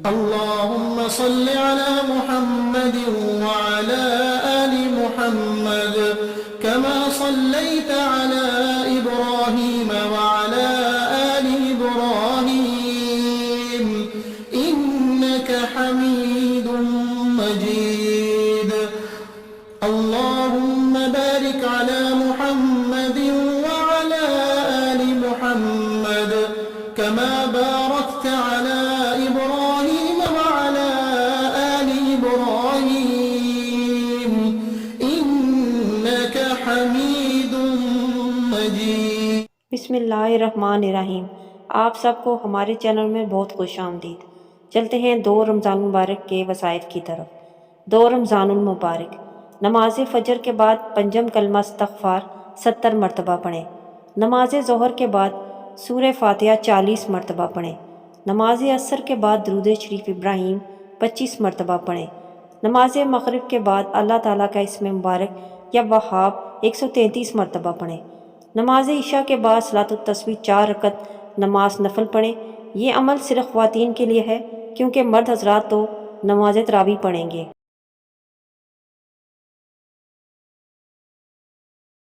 اللهم صल अला मुहम्मद व अला आलि मुहम्मद कमा सल्लैत अला इब्राहीम व अला आलि इब्राहीम इन्नक हमीदुम मजीद। अल्लाहुम्म बारिक अला मुहम्मद व अला आलि मुहम्मद कमा बारकत अला इब्राहीम व अला आलि इब्राहीम इन्नक हमीदुम मजीद। बिस्मिल्लाहिर्रहमानिर्रहीम। आप सबको हमारे चैनल में बहुत खुश आमदीद। चलते हैं 2 रमज़ान मुबारक के वसाइफ की तरफ। 2 रमज़ानुल मुबारक। नमाज फ़जर के बाद पंजम कलमा इस्तग़फ़ार 70 मरतबा पढ़ें। नमाज ज़ोहर के बाद सूरह फ़ातिहा 40 मरतबा पढ़ें। नमाज असर के बाद दुरूद शरीफ इब्राहीम 25 मरतबा पढ़ें। नमाज मग़रिब के बाद अल्लाह ताला का इस्म मुबारक या वहाब 133 मरतबा पढ़ें। नमाज इशा के बाद सलातुत तस्बीह 4 रकत नमाज नफल पढ़ें। ये अमल सिर्फ़ ख़वातीन के लिए है, क्योंकि मर्द हज़रात तो नमाज तरावी पढ़ेंगे।